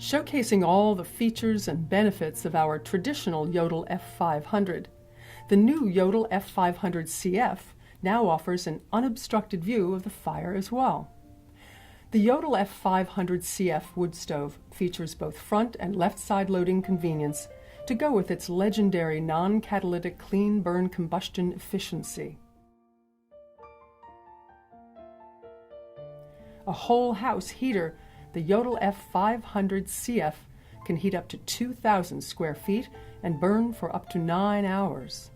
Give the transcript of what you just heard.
Showcasing all the features and benefits of our traditional Jotul F500, the new Jotul F500 CF now offers an unobstructed view of the fire as well. The Jotul F500 CF wood stove features both front and left side loading convenience to go with its legendary non-catalytic clean burn combustion efficiency. A whole house heater, the Jotul F500 CF can heat up to 2,000 square feet and burn for up to 9 hours.